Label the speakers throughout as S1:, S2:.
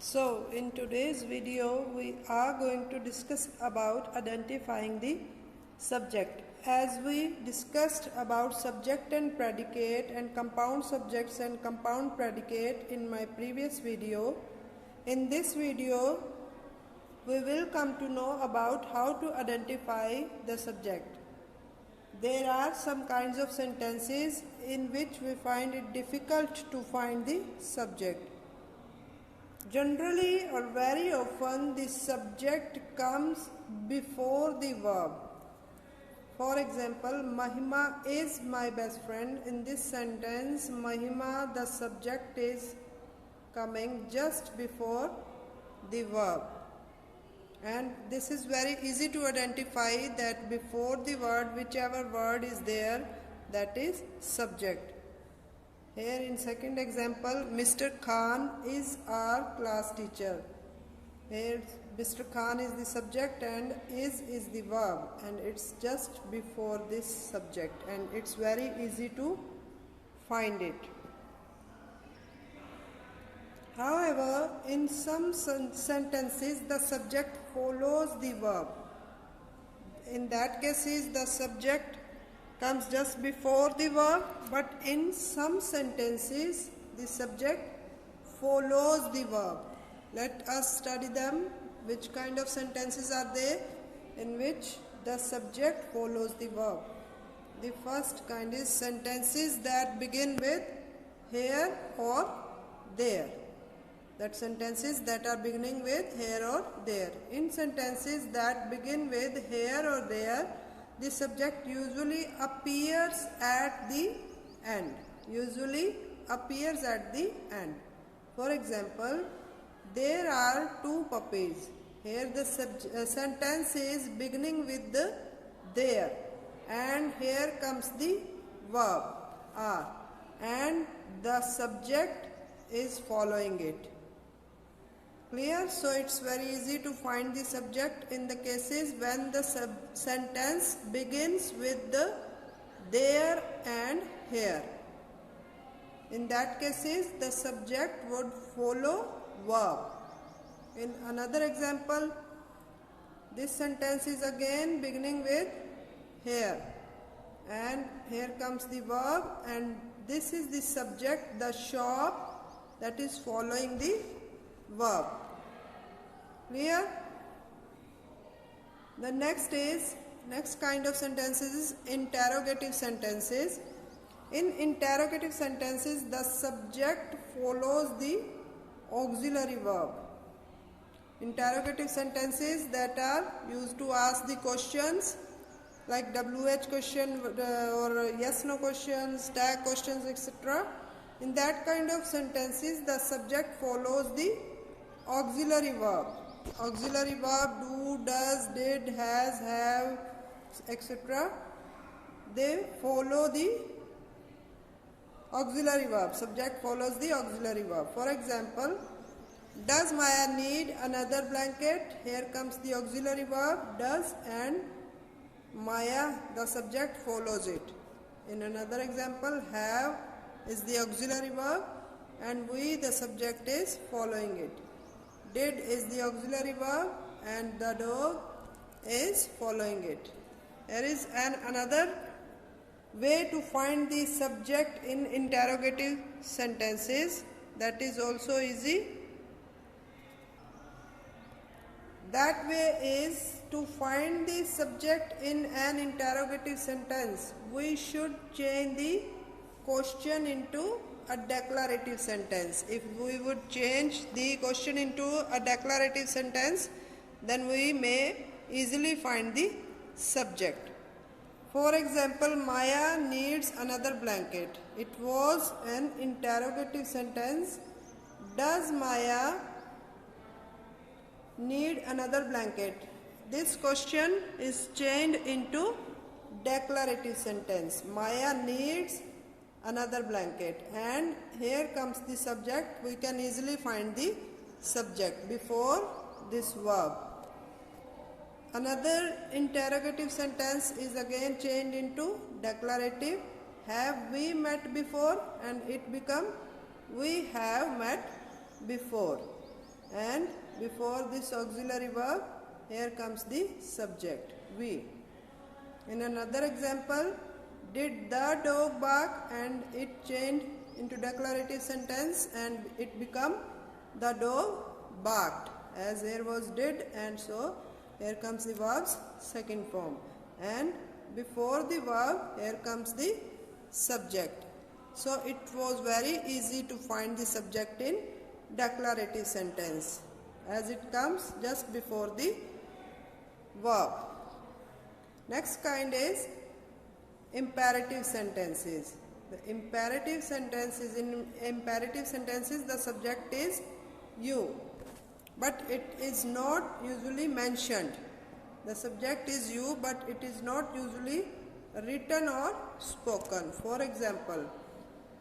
S1: So in today's video we are going to discuss about identifying the subject. As we discussed about subject and predicate and compound subjects and compound predicate in my previous video, in this video we will come to know about how to identify the subject. There are some kinds of sentences in which we find it difficult to find the subject. Generally or very often the subject comes before the verb. For example, Mahima is my best friend. In this sentence, Mahima, the subject, is coming just before the verb. And this is very easy to identify that before the word, whichever word is there, that is subject. Here in second example, Mr. Khan is our class teacher. Here Mr. Khan is the subject and is the verb, and it's just before this subject, and it's very easy to find it. However, in some sentences the subject follows the verb. In that case the subject comes just before the verb, but in some sentences the subject follows the verb. Let us study them. Which kind of sentences are they in which the subject follows the verb? The first kind is sentences that begin with here or there. That sentences that are beginning with here or there. In sentences that begin with here or there, the subject usually appears at the end. For example, there are two puppies. Here the sentence is beginning with the there, and here comes the verb are, and the subject is following it. Clear? So it's very easy to find the subject in the cases when the sentence begins with the there and here. In that cases the subject would follow verb. In another example, this sentence is again beginning with here, and here comes the verb, and this is the subject, the shop, that is following the verb. Clear? The next kind of sentences is interrogative sentences. In interrogative sentences the subject follows the auxiliary verb. Interrogative sentences that are used to ask the questions like WH question or yes no questions, tag questions, etc. In that kind of sentences the subject follows the auxiliary verb. Auxiliary verb do, does, did, has, have, etc. They follow the auxiliary verb. Subject follows the auxiliary verb. For example, does Maya need another blanket? Here comes the auxiliary verb does, and Maya, the subject, follows it. In another example, have is the auxiliary verb and we, the subject, is following it. Did is the auxiliary verb and the dog is following it. There is another way to find the subject in interrogative sentences that is also easy. That way is to find the subject in an interrogative sentence. We should change the question into a declarative sentence. If we would change the question into a declarative sentence, then we may easily find the subject. For example, Maya needs another blanket. It was an interrogative sentence. Does Maya need another blanket? This question is changed into declarative sentence. Maya needs another blanket, and here comes the subject. We can easily find the subject before this verb. Another interrogative sentence is again changed into declarative. Have we met before? And it become we have met before. and before this auxiliary verb, here comes the subject, we. In another example, did the dog bark, and it changed into declarative sentence and it become the dog barked, as here was did, and so here comes the verb's second form, and before the verb here comes the subject. So it was very easy to find the subject in declarative sentence, as it comes just before the verb. Next kind is imperative sentences. The imperative sentences, in imperative sentences the subject is you, but it is not usually mentioned. The subject is you, but it is not usually written or spoken. For example,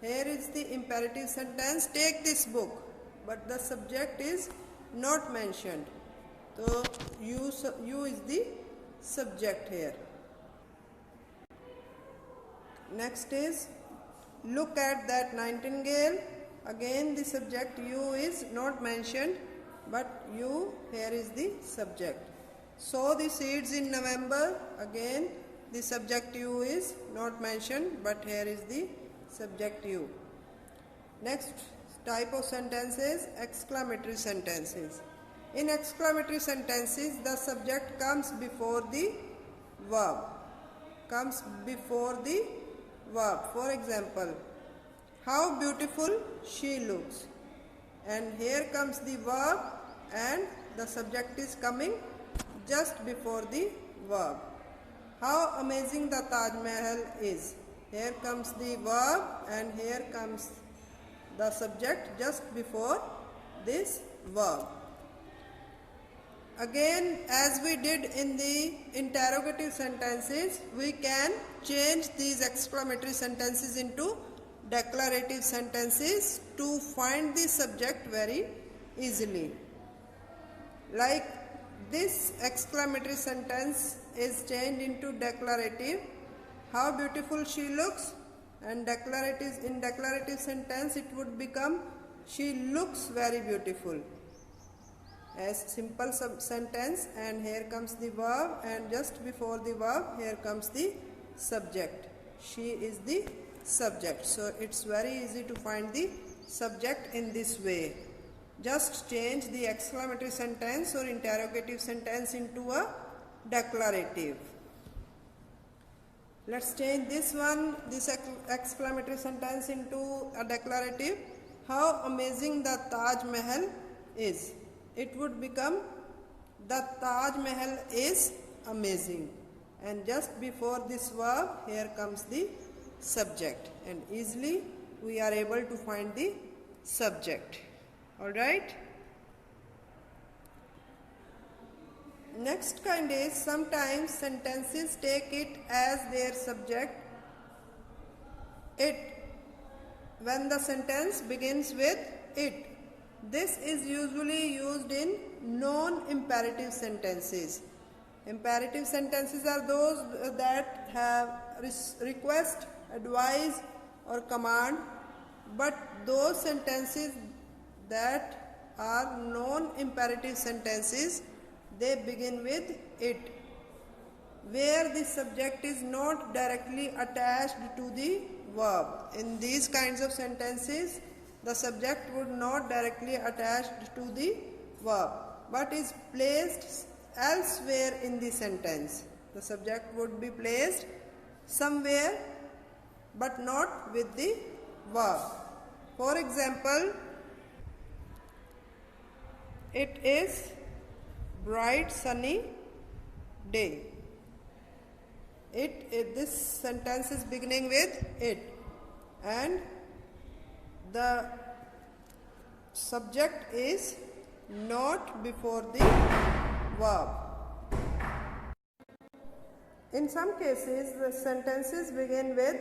S1: here is the imperative sentence, take this book, but the subject is not mentioned. So you is the subject here. Next is look at that nightingale. Again the subject you is not mentioned, but you here is the subject. Sow the seeds in November. Again the subject you is not mentioned, but here is the subject you. Next type of sentences, exclamatory sentences. In exclamatory sentences, the subject comes before the verb. For example, how beautiful she looks. And here comes the verb and the subject is coming just before the verb. How amazing the Taj Mahal is. Here comes the verb and here comes the subject just before this verb. Again, as we did in the interrogative sentences, we can change these exclamatory sentences into declarative sentences to find the subject very easily. Like this exclamatory sentence is changed into declarative. How beautiful she looks, and in declarative sentence it would become she looks very beautiful. As simple sentence, and here comes the verb, and just before the verb here comes the subject. She is the subject. So it's very easy to find the subject in this way. Just change the exclamatory sentence or interrogative sentence into a declarative. Let's change this exclamatory sentence into a declarative. How amazing the Taj Mahal is. It would become the Taj Mahal is amazing, and just before this verb here comes the subject, and easily we are able to find the subject. Alright. Next kind is sometimes sentences take it as their subject, it, when the sentence begins with it. This is usually used in non-imperative sentences. Imperative sentences are those that have request, advise or command, but those sentences that are non-imperative sentences, they begin with it, where the subject is not directly attached to the verb. In these kinds of sentences, the subject would not directly attached to the verb, but is placed elsewhere in the sentence. The subject would be placed somewhere, but not with the verb. For example, it is bright sunny day. This sentence is beginning with it, and the subject is not before the verb. In some cases, the sentences begin with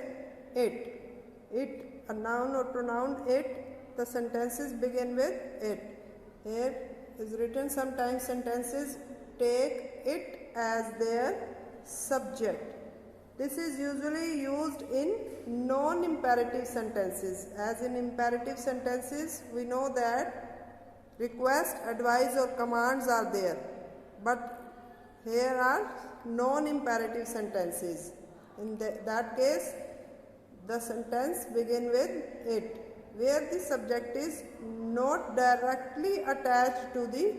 S1: it, a noun or pronoun it, the sentences begin with it. Here is written sometimes sentences take it as their subject. This is usually used in non-imperative sentences. As in imperative sentences, we know that request, advice or commands are there. But here are non-imperative sentences. In that case, the sentence begin with it, where the subject is not directly attached to the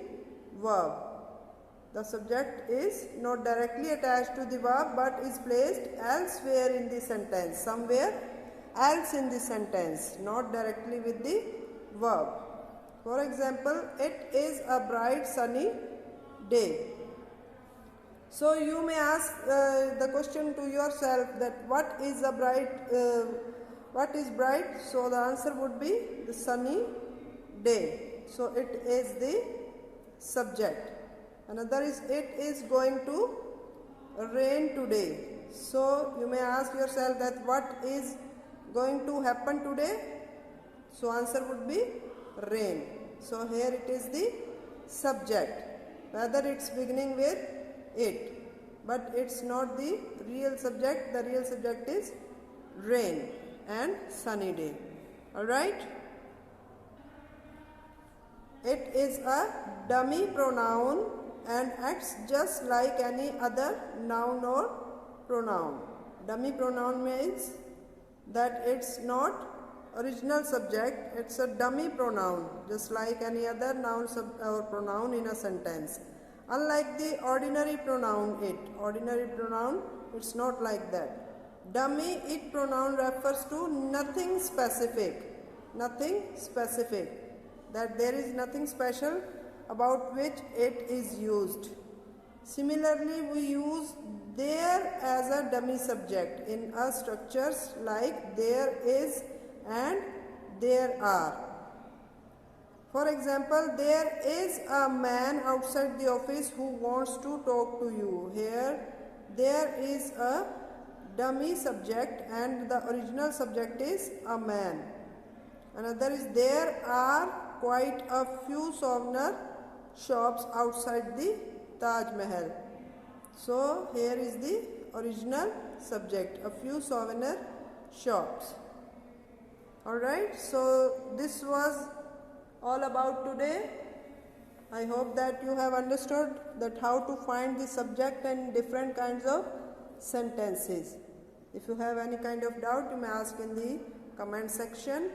S1: verb. The subject is not directly attached to the verb but is placed elsewhere in the sentence, somewhere else in the sentence, not directly with the verb. For example, it is a bright sunny day. So you may ask the question to yourself that what is bright? So the answer would be the sunny day. So it is the subject. Another is it is going to rain today. So you may ask yourself that what is going to happen today? So answer would be rain. So here it is the subject, whether it's beginning with it, but it's not the real subject. The real subject is rain and sunny day. Alright? It is a dummy pronoun and acts just like any other noun or pronoun. Dummy pronoun means that it's not original subject, it's a dummy pronoun, just like any other noun or pronoun in a sentence. Unlike the ordinary pronoun it. Ordinary pronoun, it's not like that. Dummy it pronoun refers to nothing specific. Nothing specific. That there is nothing special about which it is used. Similarly, we use there as a dummy subject in our structures like there is and there are. For example, there is a man outside the office who wants to talk to you. Here, there is a dummy subject and the original subject is a man. Another is there are quite a few souvenir shops outside the Taj Mahal. So here is the original subject, a few souvenir shops. Alright, so this was all about today. I hope that you have understood that how to find the subject and different kinds of sentences. If you have any kind of doubt, you may ask in the comment section,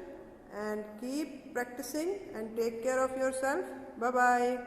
S1: and keep practicing and take care of yourself. Bye bye.